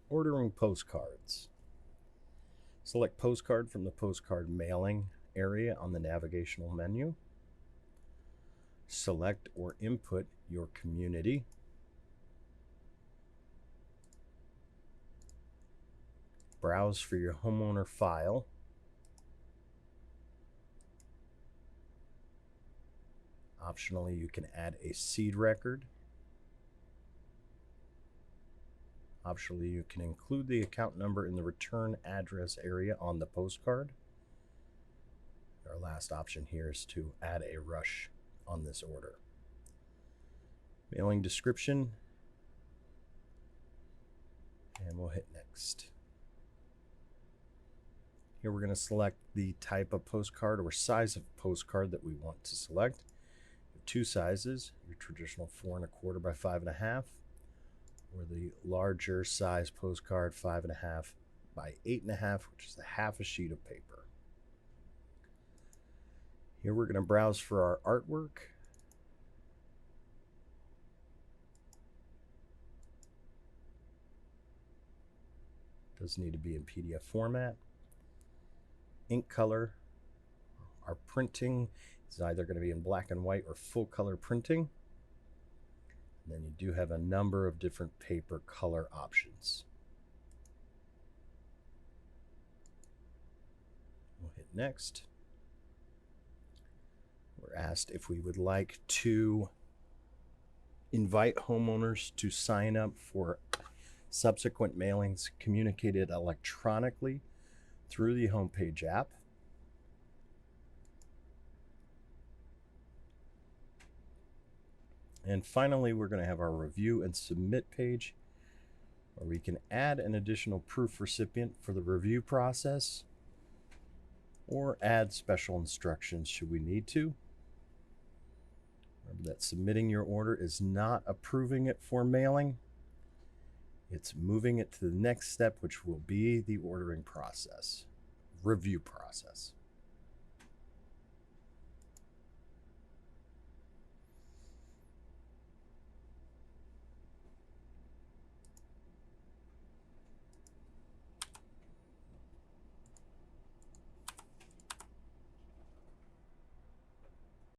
Ordering postcards. Select postcard from the postcard mailing area on the navigational menu. Select or input your community. Browse for your homeowner file. Optionally, you can add a seed record. Optionally, you can include the account number in the return address area on the postcard. Our last option here is to add a rush on this order. Mailing description, and we'll hit next. Here we're going to select the type of postcard or size of postcard that we want to select. Two sizes, your traditional 4 1/4 by 5 1/2, or the larger size postcard 5 1/2 by 8 1/2, which is half a sheet of paper. Here we're going to browse for our artwork. Does need to be in PDF format. Ink color. Our printing is either going to be in black and white or full color printing. And then you do have a number of different paper color options. We'll hit next. We're asked if we would like to invite homeowners to sign up for subsequent mailings communicated electronically through the homepage app. And finally, we're going to have our review and submit page, where we can add an additional proof recipient for the review process or add special instructions should we need to. Remember that submitting your order is not approving it for mailing. It's moving it to the next step, which will be the ordering process, review process.